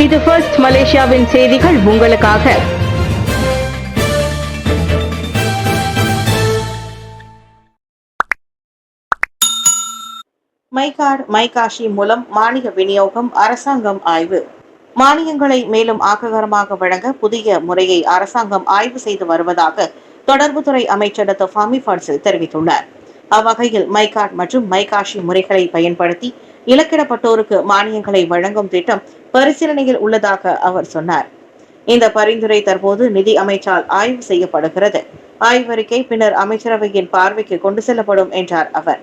இது ஃபர்ஸ்ட் மலேசியாவின் செய்திகள் உங்களுக்காக. மைகார்டு மைகாஷி மூலம் மானிய விநியோகம் அரசாங்கம் ஆய்வு. மானியங்களை மேலும் ஆக்ககரமாக வழங்க புதிய முறையை அரசாங்கம் ஆய்வு செய்து வருவதாக தொடர்புத்துறை அமைச்சர் டாக்டர் ஃபாமி ஃபட்சில் தெரிவித்துள்ளார். அவ்வகையில் மைகார்டு மற்றும் மைகாஷி முறைகளை பயன்படுத்தி இலக்கிடப்பட்டோருக்கு மானியங்களை வழங்கும் திட்டம் பரிசீலனையில் உள்ளதாக அவர் சொன்னார். இந்த பரிந்துரை தற்போது நிதி அமைச்சால் ஆய்வு செய்யப்படுகிறது. ஆய்வறிக்கை பின்னர் அமைச்சரவையின் பார்வைக்கு கொண்டு செல்லப்படும் என்றார் அவர்.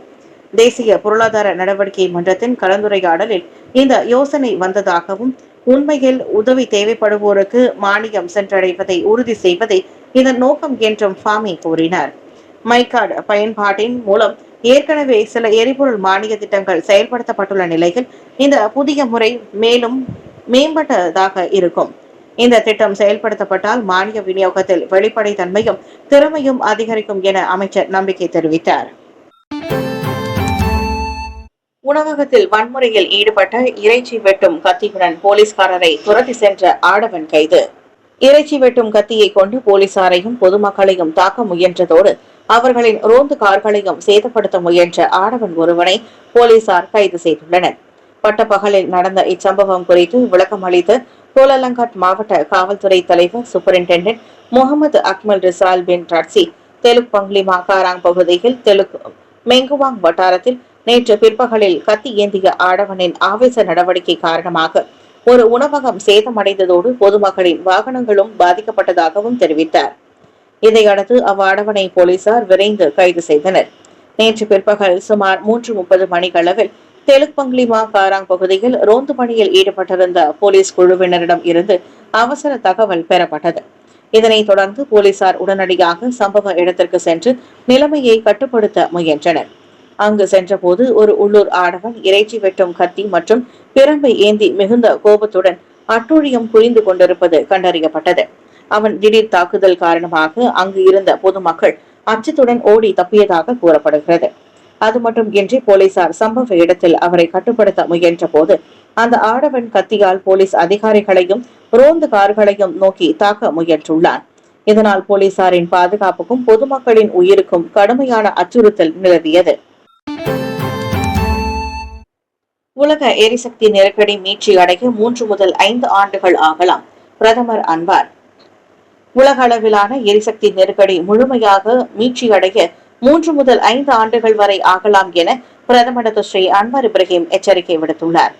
தேசிய பொருளாதார நடவடிக்கை மன்றத்தின் கலந்துரையாடலில் இந்த யோசனை வந்ததாகவும் உண்மையில் உதவி தேவைப்படுவோருக்கு மானியம் சென்றடைவதை உறுதி செய்வதே இதன் நோக்கம் என்றும் ஃபாமி கூறினார். மைகார்டு பயன்பாட்டின் மூலம் ஏற்கனவே சில எரிபொருள் மானிய திட்டங்கள் செயல்படுத்தப்பட்டுள்ள நிலையில் இந்த புதிய முறை மேலும் மேம்பட்டதாக இருக்கும். இந்த திட்டம் செயல்படுத்தப்பட்டால் மானிய விநியோகத்தில் வெளிப்படைத்தன்மையும் திறமையும் அதிகரிக்கும் என அமைச்சர் நம்பிக்கை தெரிவித்தார். உணவகத்தில் வன்முறையில் ஈடுபட்ட இறைச்சி வெட்டும் கத்தியுடன் போலீஸ்காரரை துரத்தி சென்ற ஆடவன் கைது. இறைச்சி வெட்டும் கத்தியை கொண்டு போலீசாரையும் பொதுமக்களையும் தாக்க முயன்றதோடு அவர்களின் ரோந்து கார்களையும் சேதப்படுத்த முயன்ற ஆடவன் ஒருவனை போலீசார் கைது செய்துள்ளனர். பட்டப்பகலில் நடந்த இச்சம்பவம் குறித்து விளக்கம் அளித்த கோலலங்கட் மாவட்ட காவல்துறை தலைவர் சூப்பரிண்டென்டென்ட் முகமது அக்மல் ரிசால் பின் ரட்சி, தெலுக் பங்லிமா காராங் பகுதியில் தெலுக் மெங்குவாங் வட்டாரத்தில் நேற்று பிற்பகலில் கத்தி ஏந்திய ஆடவனின் ஆவேச நடவடிக்கை காரணமாக ஒரு உணவகம் சேதமடைந்ததோடு பொதுமக்களின் வாகனங்களும் பாதிக்கப்பட்டதாகவும் தெரிவித்தார். இதையடுத்து அவ்வாடவனை போலீசார் விரைந்து கைது செய்தனர். நேற்று பிற்பகல் சுமார் 3:30 மணிக்களவில் தெலுக் பங்லிமா காராங் பகுதியில் ரோந்து பணியில் ஈடுபட்டிருந்த போலீஸ் குழுவினரிடம் இருந்து அவசர தகவல் பெறப்பட்டது. இதனைத் தொடர்ந்து போலீசார் உடனடியாக சம்பவ இடத்திற்கு சென்று நிலைமையை கட்டுப்படுத்த முயன்றனர். அங்கு சென்றபோது ஒரு உள்ளூர் ஆடவன் இறைச்சி வெட்டும் கத்தி மற்றும் பிரம்பை ஏந்தி மிகுந்த கோபத்துடன் அட்டூழியம் புரிந்து கொண்டிருப்பது கண்டறியப்பட்டது. அவன் திடீர் தாக்குதல் காரணமாக அங்கு இருந்த பொதுமக்கள் அச்சத்துடன் ஓடி தப்பியதாக கூறப்படுகிறது. அது மட்டுமின்றி போலீசார் சம்பவ இடத்தில் அவரை கட்டுப்படுத்த முயன்ற போது அந்த ஆடவன் கத்தியால் போலீஸ் அதிகாரிகளையும் ரோந்து கார்களையும் நோக்கி தாக்க முயன்றுள்ளான். இதனால் போலீசாரின் பாதுகாப்புக்கும் பொதுமக்களின் உயிருக்கும் கடுமையான அச்சுறுத்தல் நிலவியது. உலக எரிசக்தி நெருக்கடி மீட்சி அடைய 3 முதல் 5 ஆண்டுகள் ஆகலாம். பிரதமர் அன்வார். உலக அளவிலான எரிசக்தி நெருக்கடி முழுமையாக மீட்சியடைய 3 முதல் 5 ஆண்டுகள் வரை ஆகலாம் என பிரதமர் ஸ்ரீ அன்வார் இப்ராஹிம் எச்சரிக்கை விடுத்துள்ளார்.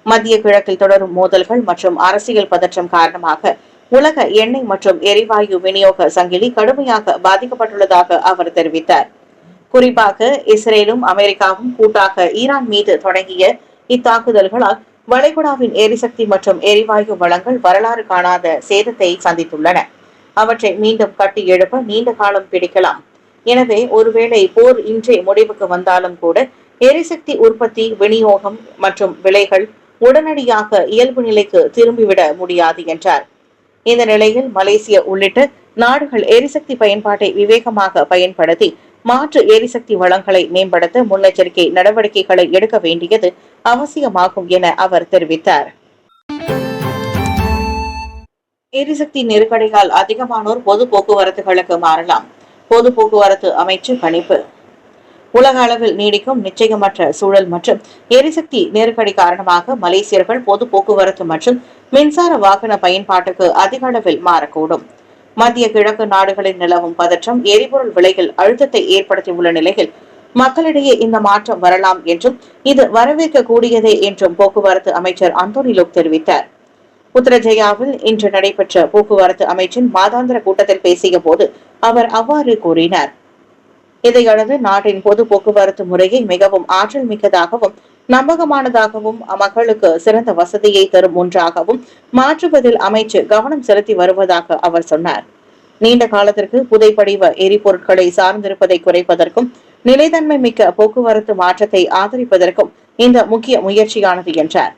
மத்திய கிழக்கில் தொடரும் மோதல்கள் மற்றும் அரசியல் பதற்றம் காரணமாக உலக எண்ணெய் மற்றும் எரிவாயு விநியோக சங்கிலி கடுமையாக பாதிக்கப்பட்டுள்ளதாக அவர் தெரிவித்தார். குறிப்பாக இஸ்ரேலும் அமெரிக்காவும் கூட்டாக ஈரான் மீது தொடங்கிய இத்தாக்குதல்களால் வளைகுடாவின் எரிசக்தி மற்றும் எரிவாயு வளங்கள் வரலாறு காணாத சேதத்தை சந்தித்துள்ளன. அவற்றை மீண்டும் கட்டி எழுப்ப நீண்ட காலம் பிடிக்கலாம். எனவே ஒருவேளை போர் இன்றே முடிவுக்கு வந்தாலும் கூட எரிசக்தி உற்பத்தி, விநியோகம் மற்றும் விலைகள் உடனடியாக இயல்பு நிலைக்கு திரும்பிவிட முடியாது என்றார். இந்த நிலையில் மலேசியா உள்ளிட்ட நாடுகள் எரிசக்தி பயன்பாட்டை விவேகமாக பயன்படுத்தி மாற்று எரிசக்தி வளங்களை மேம்படுத்த முன்னெச்சரிக்கை நடவடிக்கைகளை எடுக்க வேண்டியது அவசியமாகும் என அவர் தெரிவித்தார். எரிசக்தி நெருக்கடியால் அதிகமானோர் பொது போக்குவரத்துகளுக்கு மாறலாம். பொது போக்குவரத்து அமைச்சு கணிப்பு. உலக அளவில் நீடிக்கும் நிச்சயமற்ற சூழல் மற்றும் எரிசக்தி நெருக்கடி காரணமாக மலேசியர்கள் பொது போக்குவரத்து மற்றும் மின்சார வாகன பயன்பாட்டுக்கு அதிக அளவில் மாறக்கூடும். மத்திய கிழக்கு நாடுகளில் நிலவும் பதற்றம் எரிபொருள் விலையில் அழுத்தத்தை ஏற்படுத்தியுள்ள நிலையில் மக்களிடையே இந்த மாற்றம் வரலாம் என்றும் இது வரவேற்கக்கூடியதே என்றும் போக்குவரத்து அமைச்சர் அந்தோனி லோக் தெரிவித்தார். புத்ரஜயாவில் இன்று நடைபெற்ற போக்குவரத்து அமைச்சின் மாதாந்திர கூட்டத்தில் பேசிய போது அவர் அவ்வாறு கூறினார். இதையடுத்து நாட்டின் பொது போக்குவரத்து முறையை மிகவும் ஆற்றல் மிக்கதாகவும் நம்பகமானதாகவும் மக்களுக்கு சிறந்த வசதியை தரும் ஒன்றாகவும் மாற்றுவதில் அமைச்சு கவனம் செலுத்தி வருவதாக அவர் சொன்னார். நீண்ட காலத்திற்கு புதைப்படிவ எரிபொருட்களை சார்ந்திருப்பதை குறைப்பதற்கும் நிலைத்தன்மை மிக்க போக்குவரத்து மாற்றத்தை ஆதரிப்பதற்கும் இந்த முக்கிய முயற்சியானது என்றார்.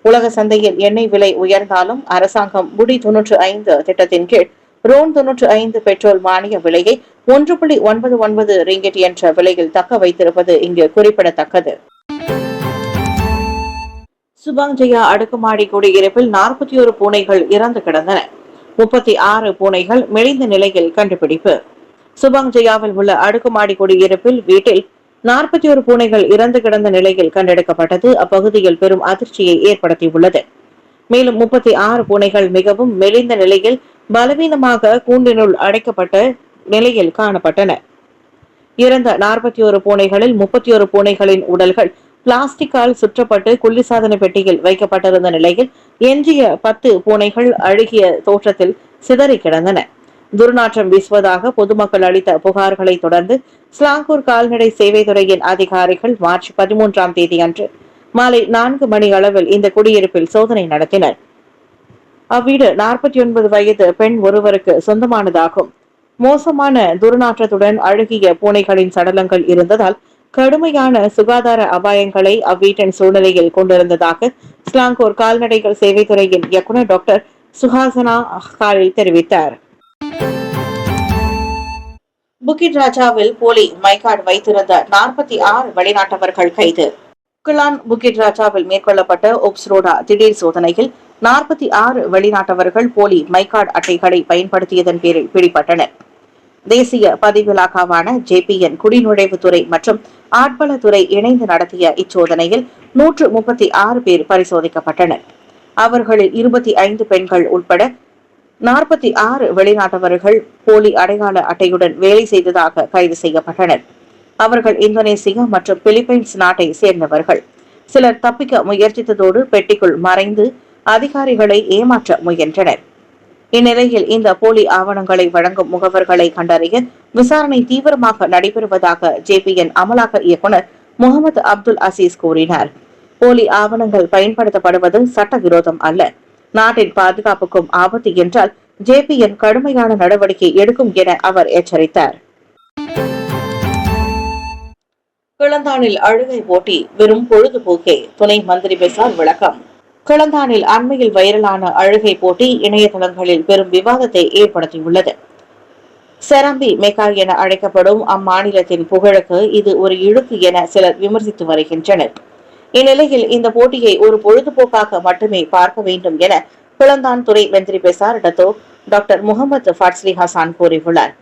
உலக சந்தையில் எண்ணெய் விலை உயர்ந்தாலும் அரசாங்கம் முடி 95 திட்டத்தின் கீழ் ரோன் 95 பெட்ரோல் மானிய விலையை 1.99 ரிங்கிட் என்ற விலையில் தக்க வைத்திருப்பது இங்கு குறிப்பிடத்தக்கது. சுபாங்ஜயா அடுக்குமாடி குடியிருப்பில் 41 பூனைகள் இறந்து கிடந்தன. 36 பூனைகள் மெலிந்த நிலையில் கண்டுபிடிப்பு. சுபாங்ஜயாவில் உள்ள அடுக்குமாடி குடியிருப்பில் வீட்டில் 41 பூனைகள் இறந்து கிடந்த நிலையில் கண்டெடுக்கப்பட்டது அப்பகுதியில் பெரும் அதிர்ச்சியை ஏற்படுத்தியுள்ளது. மேலும் 36 பூனைகள் மிகவும் மெலிந்த நிலையில் பலவீனமாக கூண்டினுள் அடைக்கப்பட்ட நிலையில் காணப்பட்டன. இறந்த 41 பூனைகளில் 31 பூனைகளின் உடல்கள் பிளாஸ்டிக்கால் சுற்றப்பட்டு குளிர்சாதன பெட்டியில் வைக்கப்பட்டிருந்த நிலையில் எஞ்சிய 10 பூனைகள் அழுகிய தோற்றத்தில் சிதறி கிடந்தன. துர்நாற்றம் வீசுவதாக பொதுமக்கள் அளித்த புகார்களை தொடர்ந்து ஸ்லாங்கூர் கால்நடை சேவைத்துறையின் அதிகாரிகள் மார்ச் 13ஆம் தேதி அன்று மாலை 4 மணி அளவில் இந்த குடியிருப்பில் சோதனை நடத்தினர். அவ்வீடு 49 வயது பெண் ஒருவருக்கு சொந்தமானதாகும். மோசமான துர்நாற்றத்துடன் அழுகிய பூனைகளின் சடலங்கள் இருந்ததால் கடுமையான சுகாதார அபாயங்களை அவ்வீட்டின் சூழ்நிலையில் கொண்டிருந்ததாக ஸ்லாங்கூர் கால்நடைகள் சேவைத்துறையின் இயக்குநர் டாக்டர் சுஹாசனா காலில் தெரிவித்தார். புக்கிட் ராஜாவில் போலி மைகார்டு வைத்திருந்த 46 வெளிநாட்டவர்கள் கைது. கிளான் புக்கிட் ராஜாவில் மேற்கொள்ளப்பட்ட ஒப்ஸ்ரோடா திடீர் சோதனையில் 46 வெளிநாட்டவர்கள் போலி மைகார்டு அட்டைகளை பயன்படுத்தியதன் பேரில் பிடிபட்டனர். தேசிய பதிவிலாக்காவான JPN குடிநுழைவுத்துறை மற்றும் ஆட்பலத்துறை இணைந்து நடத்திய இச்சோதனையில் 136 பேர் பரிசோதிக்கப்பட்டனர். அவர்களில் 25 பெண்கள் உட்பட 46 வெளிநாட்டவர்கள் போலி அடையாள அட்டையுடன் வேலை செய்ததாக கைது செய்யப்பட்டனர். அவர்கள் இந்தோனேசியா மற்றும் பிலிப்பைன்ஸ் நாட்டை சேர்ந்தவர்கள். சிலர் தப்பிக்க முயற்சித்ததோடு பெட்டிக்குள் மறைந்து அதிகாரிகளை ஏமாற்ற முயன்றனர். இந்நிலையில் இந்த போலி ஆவணங்களை வழங்கும் முகவர்களை கண்டறிய விசாரணை தீவிரமாக நடைபெறுவதாக JPN அமலாக்க இயக்குநர் முகமது அப்துல் அசீஸ் கூறினார். போலி ஆவணங்கள் பயன்படுத்தப்படுவது சட்டவிரோதம் அல்ல, நாட்டின் பாதுகாப்புக்கும் ஆபத்து என்றால் JPN கடுமையான நடவடிக்கை எடுக்கும் என அவர் எச்சரித்தார். கிளந்தானில் அழுகை போட்டி வெறும் பொழுதுபோக்கே, துணை மந்திரி பெசார் விளக்கம். கிளந்தானில் அண்மையில் வைரலான அழுகை போட்டி இணையதளங்களில் பெரும் விவாதத்தை ஏற்படுத்தியுள்ளது. செரம்பி மெகா என அழைக்கப்படும் அம்மாநிலத்தின் புகழுக்கு இது ஒரு இழுக்கு என சிலர் விமர்சித்து வருகின்றனர். இந்நிலையில் இந்த போட்டியை ஒரு பொழுதுபோக்காக மட்டுமே பார்க்க வேண்டும் என கிளந்தான் துறை மந்திரி பெசார் டாக்டர் முகமது ஃபட்ஸ்லி ஹசான் கூறியுள்ளார்.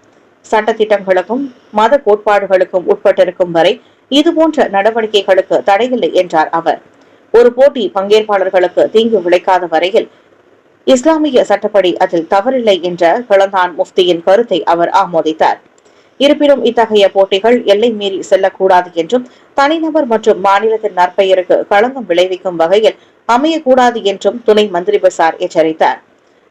சட்டத்திட்டங்களுக்கும் மத கோட்பாடுகளுக்கும் உட்பட்டிருக்கும் வரை இதுபோன்ற நடவடிக்கைகளுக்கு தடையில்லை என்றார் அவர். ஒரு போட்டி பங்கேற்பாளர்களுக்கு தீங்கு விளைக்காத வரையில் இஸ்லாமிய சட்டப்படி அதில் தவறில்லை என்ற கிளந்தான் முஃப்தியின் கருத்தை அவர் ஆமோதித்தார். இருப்பினும் இத்தகைய போட்டிகள் எல்லை மீறி செல்லக்கூடாது என்றும் தனிநபர் மற்றும் மாநிலத்தின் நற்பெயருக்கு களங்கம் விளைவிக்கும் வகையில் அமையக்கூடாது என்றும் துணை மந்திரி பெசார் எச்சரித்தார்.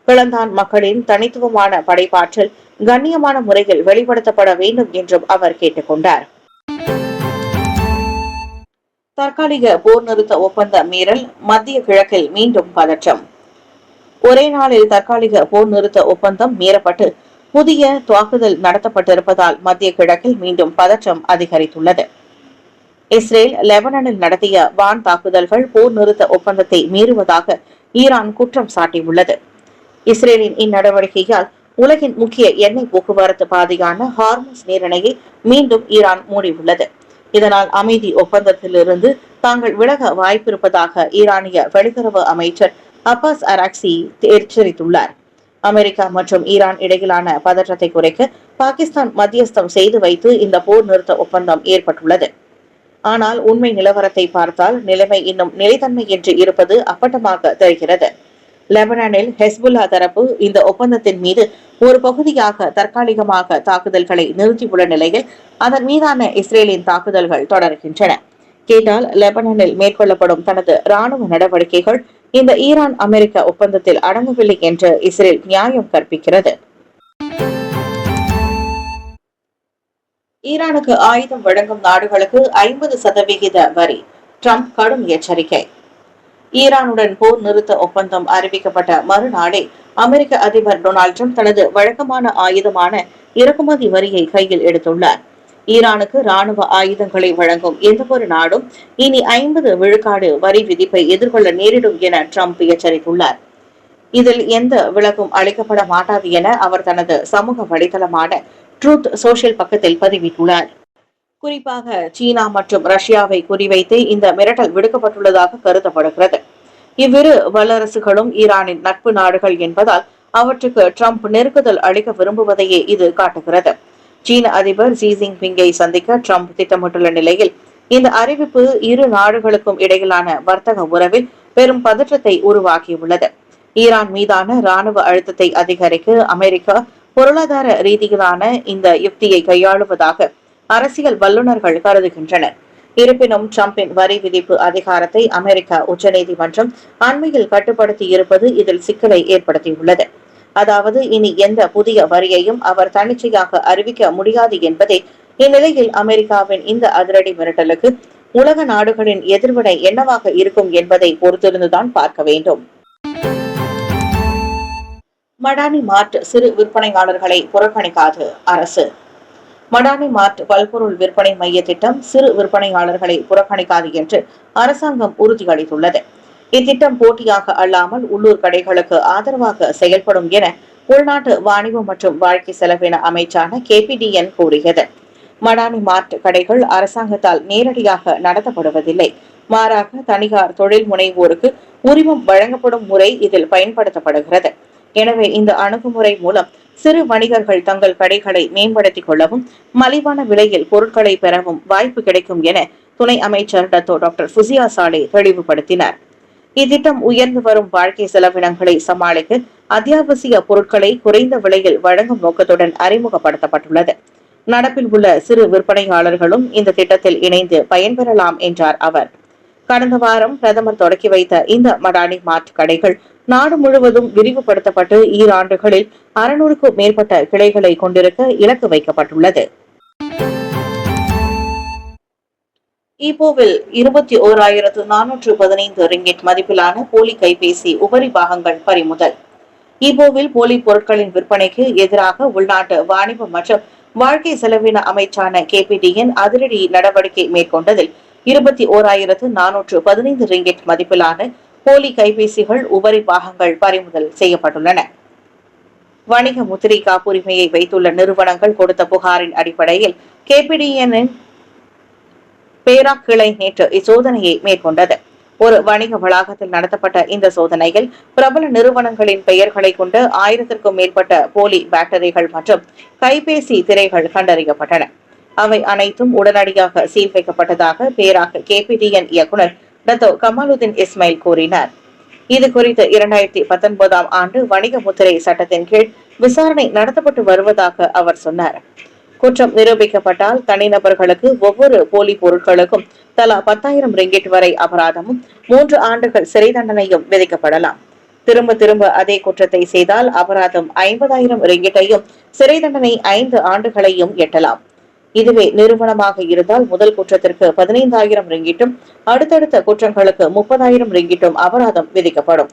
கிளந்தான் மக்களின் தனித்துவமான படைப்பாற்றல் கண்ணியமான முறையில் வெளிப்படுத்தப்பட வேண்டும் என்றும் அவர் கேட்டுக் கொண்டார். தற்காலிக போர் நிறுத்த ஒப்பந்த மீறல், மத்திய கிழக்கில் மீண்டும் பதற்றம். ஒரே நாளில் தற்காலிக போர் நிறுத்த ஒப்பந்தம் மீறப்பட்டு புதிய தாக்குதல் நடத்தப்பட்டிருப்பதால் மத்திய கிழக்கில் மீண்டும் பதற்றம் அதிகரித்துள்ளது. இஸ்ரேல் லெபனானில் நடத்திய வான் தாக்குதல்கள் போர் நிறுத்த ஒப்பந்தத்தை மீறுவதாக ஈரான் குற்றம் சாட்டியுள்ளது. இஸ்ரேலின் இந்நடவடிக்கையால் உலகின் முக்கிய எண்ணெய் போக்குவரத்து பாதையான ஹார்முஸ் நீரிணையை மீண்டும் ஈரான் மூடியுள்ளது. இதனால் அமைதி ஒப்பந்தத்திலிருந்து தாங்கள் விலக வாய்ப்பிருப்பதாக ஈரானிய வெளியுறவு அமைச்சர் அப்பாஸ் அராக்சி எச்சரித்துள்ளார். அமெரிக்கா மற்றும் ஈரான் இடையிலான பதற்றத்தை குறைக்க பாகிஸ்தான் மத்தியஸ்தம் செய்து வைத்து இந்த போர் நிறுத்த ஒப்பந்தம் ஏற்பட்டுள்ளது. ஆனால் உண்மை நிலவரத்தை பார்த்தால் நிலைமை இன்னும் நிலைத்தன்மையின்றி இருப்பது அப்பட்டமாக தெரிகிறது. லெபனானில் ஹெஸ்புல்லா தரப்பு இந்த ஒப்பந்தத்தின் மீது ஒரு பகுதியாக தற்காலிகமாக தாக்குதல்களை நிறுத்தியுள்ள நிலையில் அதன் மீதான இஸ்ரேலின் தாக்குதல்கள் தொடர்கின்றன. கேட்டால் லெபனானில் மேற்கொள்ளப்படும் தனது ராணுவ நடவடிக்கைகள் இந்த ஈரான் அமெரிக்க ஒப்பந்தத்தில் அடங்கவில்லை என்று இஸ்ரேல் நியாயம் கற்பிக்கிறது. ஈரானுக்கு ஆயுதம் வழங்கும் நாடுகளுக்கு 50% வரி, ட்ரம்ப் கடும் எச்சரிக்கை. ஈரானுடன் போர் நிறுத்த ஒப்பந்தம் அறிவிக்கப்பட்ட மறுநாளே அமெரிக்க அதிபர் டொனால்டு ட்ரம்ப் தனது வழக்கமான ஆயுதமான இறக்குமதி வரியை கையில் எடுத்துள்ளார். ஈரானுக்கு ராணுவ ஆயுதங்களை வழங்கும் எந்தவொரு நாடும் இனி 50 விழுக்காடு வரி விதிப்பை எதிர்கொள்ள நேரிடும் என ட்ரம்ப் எச்சரித்துள்ளார். இதில் எந்த விலக்கும் அளிக்கப்பட மாட்டாது என அவர் தனது சமூக வலைதளமான ட்ரூத் சோஷியல் பக்கத்தில் பதிவிட்டுள்ளார். குறிப்பாக சீனா மற்றும் ரஷ்யாவை குறிவைத்து இந்த மிரட்டல் விடுக்கப்பட்டுள்ளதாக கருதப்படுகிறது. இவ்விரு வல்லரசுகளும் ஈரானின் நட்பு நாடுகள் என்பதால் அவற்றுக்கு ட்ரம்ப் நெருக்குதல் அளிக்க விரும்புவதையே இது காட்டுகிறது. சீன அதிபர் ஜி ஜின்பிங்கை சந்திக்க ட்ரம்ப் திட்டமிட்டுள்ள நிலையில் இந்த அறிவிப்பு இரு நாடுகளுக்கும் இடையிலான வர்த்தக உறவில் பெரும் பதற்றத்தை உருவாக்கியுள்ளது. ஈரான் மீதான ராணுவ அழுத்தத்தை அதிகரிக்க அமெரிக்கா பொருளாதார ரீதியிலான இந்த யுக்தியை கையாளுவதாக அரசியல் வல்லுநர்கள் கருதுகின்றனர். இருப்பினும் டிரம்பின் வரி விதிப்பு அதிகாரத்தை அமெரிக்க உச்சநீதிமன்றம் அண்மையில் கட்டுப்படுத்தி இருப்பது இதில் சிக்கலை ஏற்படுத்தியுள்ளது. அதாவது இனி எந்த புதிய வரியையும் அவர் தன்னிச்சையாக அறிவிக்க முடியாது என்பதே. இந்நிலையில் அமெரிக்காவின் இந்த அதிரடி மிரட்டலுக்கு உலக நாடுகளின் எதிர்வினை என்னவாக இருக்கும் என்பதை பொறுத்திருந்துதான் பார்க்க வேண்டும். மடானி மார்ட் சிறு விற்பனையாளர்களை புறக்கணிக்காது அரசு. மடானி மார்ட் பல்பொருள் விற்பனை மைய திட்டம் சிறு விற்பனையாளர்களை புறக்கணிக்காது என்று அரசாங்கம் உறுதியளித்துள்ளது. இத்திட்டம் போட்டியாக அல்லாமல் உள்ளூர் கடைகளுக்கு ஆதரவாக செயல்படும் என உள்நாட்டு வாணிபம் மற்றும் வாழ்க்கை செலவின அமைச்சான KPDN கூறியது. மடானி மார்ட் கடைகள் அரசாங்கத்தால் நேரடியாக நடத்தப்படுவதில்லை. மாறாக தனியார் தொழில் முனைவோருக்கு உரிமம் வழங்கப்படும் முறை இதில் பயன்படுத்தப்படுகிறது. எனவே இந்த அணுகுமுறை மூலம் சிறு வணிகர்கள் தங்கள் கடைகளை மேம்படுத்திக் கொள்ளவும் மலிவான விலையில் பொருட்களை பெறவும் வாய்ப்பு கிடைக்கும் என துணை அமைச்சர் டாக்டர் ஃபுசியா சாலே தெளிவுபடுத்தினார். இத்திட்டம் உயர்ந்து வரும் வாழ்க்கை செலவினங்களை சமாளிக்க அத்தியாவசிய பொருட்களை குறைந்த விலையில் வழங்கும் நோக்கத்துடன் அறிமுகப்படுத்தப்பட்டுள்ளது. நடப்பில் உள்ள சிறு விற்பனையாளர்களும் இந்த திட்டத்தில் இணைந்து பயன்பெறலாம் என்றார் அவர். கடந்த வாரம் பிரதமர் தொடக்கி வைத்த இந்த மடானி மார்ட் கடைகள் நாடு முழுவதும் விரிவுபடுத்தப்பட்டு ஈராண்டுகளில் 600க்கும் மேற்பட்ட கிளைகளை கொண்டிருக்க இலக்கு வைக்கப்பட்டுள்ளது. ஈப்போவில் 21,415 ரிங்கிட் மதிப்பிலான போலி கைபேசி உபரி பாகங்கள் பறிமுதல். ஈப்போவில் போலி பொருட்களின் விற்பனைக்கு எதிராக உள்நாட்டு வாணிபம் மற்றும் வாழ்க்கை செலவின அமைச்சான KPDN அதிரடி நடவடிக்கை மேற்கொண்டதில் 21,415 ரிங்கிட் மதிப்பிலான போலி கைபேசிகள் உபரி பாகங்கள் பறிமுதல் செய்யப்பட்டுள்ளன. வணிக முத்திரை காப்புரிமையை வைத்துள்ள நிறுவனங்கள் கொடுத்த புகாரின் அடிப்படையில் KPDN பேரா கிளை நேற்று இச்சோதனையை மேற்கொண்டது. ஒரு வணிக வளாகத்தில் நடத்தப்பட்ட இந்த சோதனையில் பிரபல நிறுவனங்களின் பெயர்களை கொண்ட 1000க்கும் மேற்பட்ட போலி பேட்டரிகள் மற்றும் கைபேசி திரைகள் கண்டறியப்பட்டன. அவை அனைத்தும் உடனடியாக சீல் வைக்கப்பட்டதாக பேராக் KPDN இயக்குநர் கமாலுதீன் இஸ்மாயில் கூறினார். இது குறித்து 2019 ஆண்டு வணிக முத்திரை சட்டத்தின் கீழ் விசாரணை நடத்தப்பட்டு வருவதாக அவர் சொன்னார். குற்றம் நிரூபிக்கப்பட்டால் தனிநபர்களுக்கு ஒவ்வொரு போலி பொருட்களுக்கும் தலா 10,000 ரிங்கிட் வரை அபராதமும் 3 ஆண்டுகள் சிறை தண்டனையும் விதிக்கப்படலாம். திரும்ப திரும்ப அதே குற்றத்தை செய்தால் அபராதம் 50,000 ரிங்கிட்டையும் சிறை தண்டனை 5 ஆண்டுகளையும் எட்டலாம். இதுவே நிறுவனமாக இருந்தால் முதல் குற்றத்திற்கு 15,000 ரிங்கிட்டும் அடுத்தடுத்த குற்றங்களுக்கு 30,000 ரிங்கிட்டும் அபராதம் விதிக்கப்படும்.